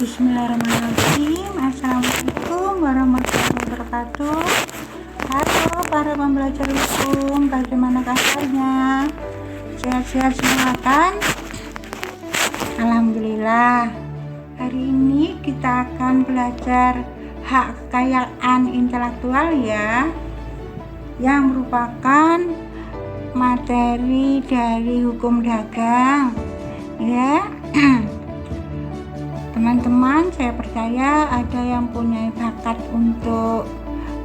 Bismillahirrahmanirrahim. Assalamualaikum warahmatullahi wabarakatuh. Halo para pembelajar hukum, bagaimana kabarnya? Sehat-sehat semua kan? Alhamdulillah. Hari ini kita akan belajar hak kekayaan intelektual ya, yang merupakan materi dari hukum dagang ya. Teman-teman, saya percaya ada yang punya bakat untuk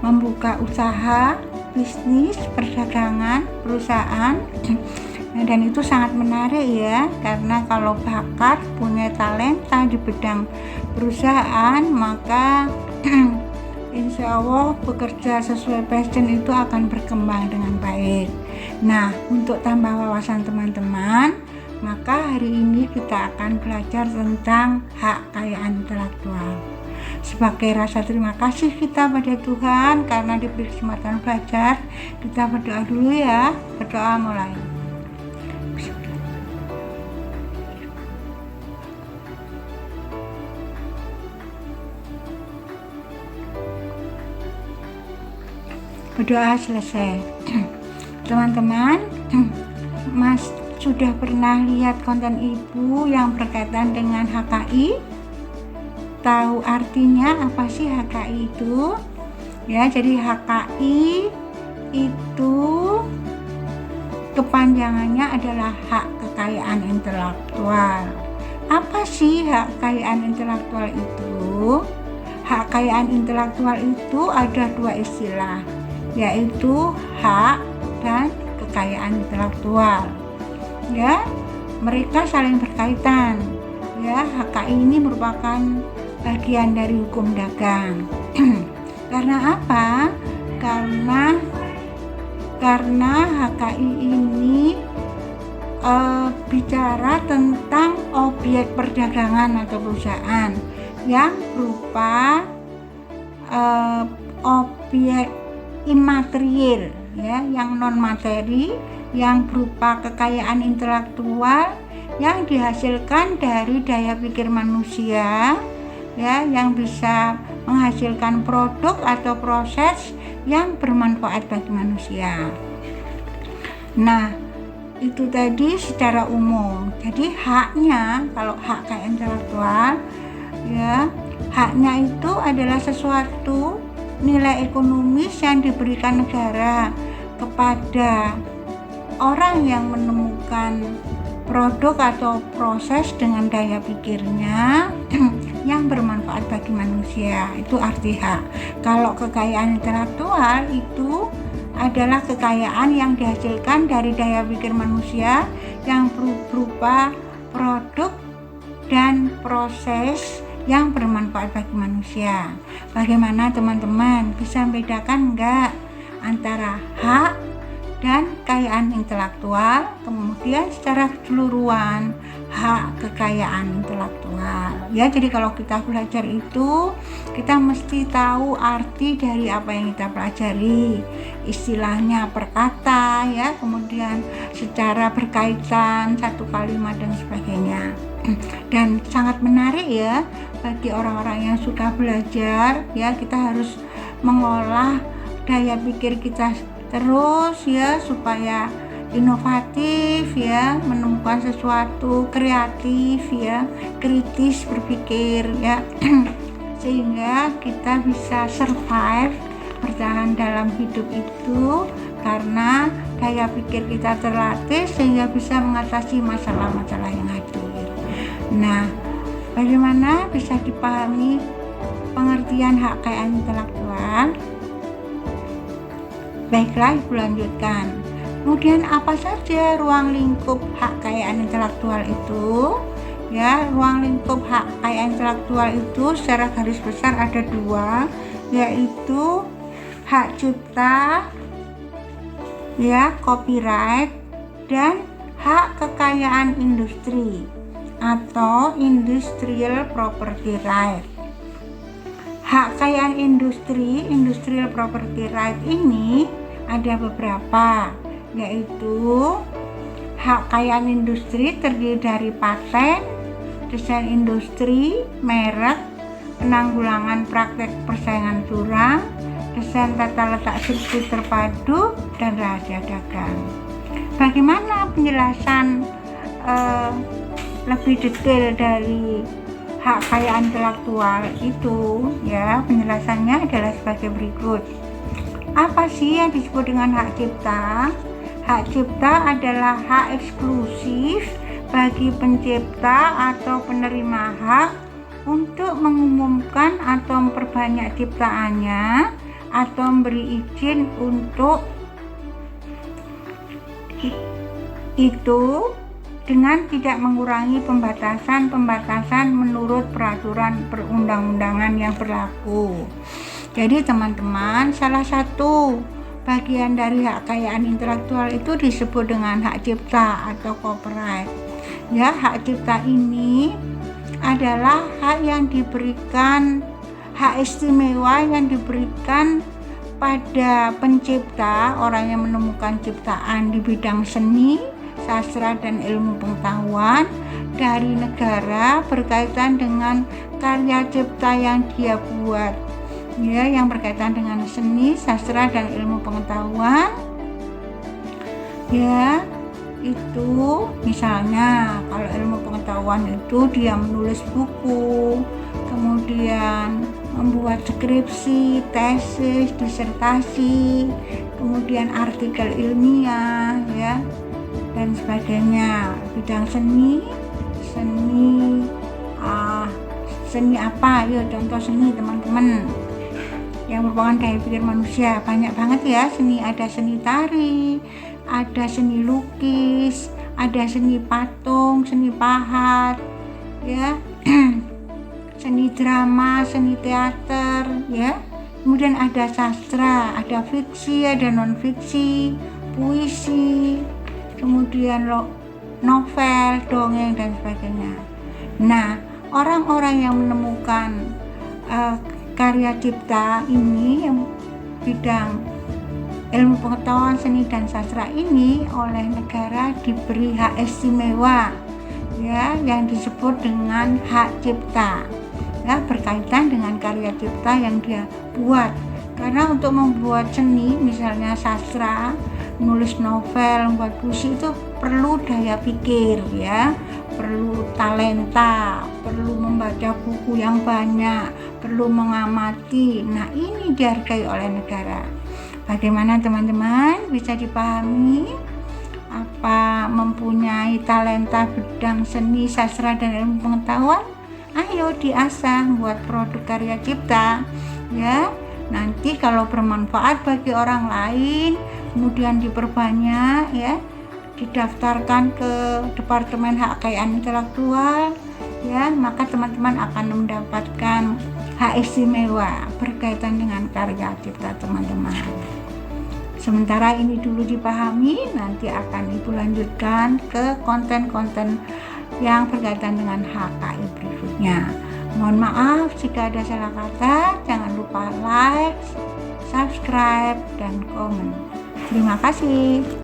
membuka usaha, bisnis, perdagangan, perusahaan, dan itu sangat menarik ya, karena kalau bakat, punya talenta di bidang perusahaan, maka insya Allah bekerja sesuai passion itu akan berkembang dengan baik. Nah, untuk tambah wawasan teman-teman, maka hari ini kita akan belajar tentang hak kekayaan intelektual. Sebagai rasa terima kasih kita pada Tuhan karena diberi kesempatan belajar, kita berdoa dulu ya. Berdoa mulai. Berdoa selesai. Teman-teman, Mas sudah pernah lihat konten ibu yang berkaitan dengan HKI? Tahu artinya apa sih HKI itu? Ya, jadi HKI itu kepanjangannya adalah hak kekayaan intelektual. Apa sih hak kekayaan intelektual itu? Hak kekayaan intelektual itu ada dua istilah, yaitu hak dan kekayaan intelektual. Ya, mereka saling berkaitan. Ya, HKI ini merupakan bagian dari hukum dagang. Karena apa? Karena HKI ini bicara tentang objek perdagangan atau perusahaan yang berupa objek imaterial ya, yang non materi, yang berupa kekayaan intelektual yang dihasilkan dari daya pikir manusia ya, yang bisa menghasilkan produk atau proses yang bermanfaat bagi manusia. Nah, itu tadi secara umum. Jadi haknya, kalau hak kekayaan intelektual ya, haknya itu adalah sesuatu nilai ekonomis yang diberikan negara kepada orang yang menemukan produk atau proses dengan daya pikirnya yang bermanfaat bagi manusia. Itu arti hak. Kalau kekayaan intelektual itu adalah kekayaan yang dihasilkan dari daya pikir manusia yang berupa produk dan proses yang bermanfaat bagi manusia. Bagaimana teman-teman, bisa membedakan enggak antara hak dan kekayaan intelektual, kemudian secara keseluruhan hak kekayaan intelektual ya. Jadi kalau kita belajar itu, kita mesti tahu arti dari apa yang kita pelajari, istilahnya per kata ya, kemudian secara berkaitan, satu kalimat dan sebagainya. Dan sangat menarik ya bagi orang-orang yang suka belajar ya, kita harus mengolah daya pikir kita terus ya, supaya inovatif ya, menemukan sesuatu, kreatif ya, kritis berpikir ya sehingga kita bisa survive, bertahan dalam hidup itu karena daya pikir kita terlatih sehingga bisa mengatasi masalah-masalah yang hadir. Nah, bagaimana bisa dipahami pengertian hak kekayaan intelektual? Baiklah, Ibu lanjutkan. Kemudian apa saja ruang lingkup hak kekayaan intelektual itu? Ya, ruang lingkup hak kekayaan intelektual itu secara garis besar ada dua, yaitu hak cipta, ya, copyright, dan hak kekayaan industri atau industrial property right. Hak kekayaan industri, industrial property right ini ada beberapa, yaitu hak kekayaan industri terdiri dari paten, desain industri, merek, penanggulangan praktek persaingan curang, desain tata letak sirkuit terpadu, dan rahasia dagang. Bagaimana penjelasan lebih detail dari hak kekayaan intelektual itu? Ya, penjelasannya adalah sebagai berikut. Apa sih yang disebut dengan hak cipta? Hak cipta adalah hak eksklusif bagi pencipta atau penerima hak untuk mengumumkan atau memperbanyak ciptaannya atau memberi izin untuk itu dengan tidak mengurangi pembatasan menurut peraturan perundang-undangan yang berlaku. Jadi teman-teman, salah satu bagian dari hak kekayaan intelektual itu disebut dengan hak cipta atau copyright. Ya, hak cipta ini adalah hak yang diberikan, hak istimewa yang diberikan pada pencipta, orang yang menemukan ciptaan di bidang seni, sastra, dan ilmu pengetahuan dari negara berkaitan dengan karya cipta yang dia buat, ya, yang berkaitan dengan seni, sastra, dan ilmu pengetahuan. Ya, itu misalnya kalau ilmu pengetahuan itu dia menulis buku, kemudian membuat skripsi, tesis, disertasi, kemudian artikel ilmiah, ya, dan sebagainya. Bidang seni apa? Yuk contoh seni teman-teman yang merupakan daya pikir manusia, banyak banget ya seni. Ada seni tari, ada seni lukis, ada seni patung, seni pahat, ya, seni drama, seni teater, ya. Kemudian ada sastra, ada fiksi, ada non fiksi, puisi, kemudian novel, dongeng, dan sebagainya. Nah, orang-orang yang menemukan karya cipta ini, yang bidang ilmu pengetahuan, seni, dan sastra ini, oleh negara diberi hak istimewa, ya, yang disebut dengan hak cipta, ya, berkaitan dengan karya cipta yang dia buat. Karena untuk membuat seni, misalnya sastra, menulis novel, membuat puisi, itu perlu daya pikir, ya, perlu talenta, perlu membaca buku yang banyak, perlu mengamati. Nah, ini dihargai oleh negara. Bagaimana teman-teman, bisa dipahami apa mempunyai talenta bidang seni, sastra, dan ilmu pengetahuan? Ayo diasah buat produk karya cipta, ya. Nanti kalau bermanfaat bagi orang lain, kemudian diperbanyak, ya, didaftarkan ke Departemen Hak Kekayaan Intelektual, ya, maka teman-teman akan mendapatkan hak istimewa berkaitan dengan karya cipta teman-teman. Sementara ini dulu dipahami, nanti akan Ibu lanjutkan ke konten-konten yang berkaitan dengan HKI berikutnya. Mohon maaf jika ada salah kata. Jangan lupa like, subscribe, dan komen. Terima kasih.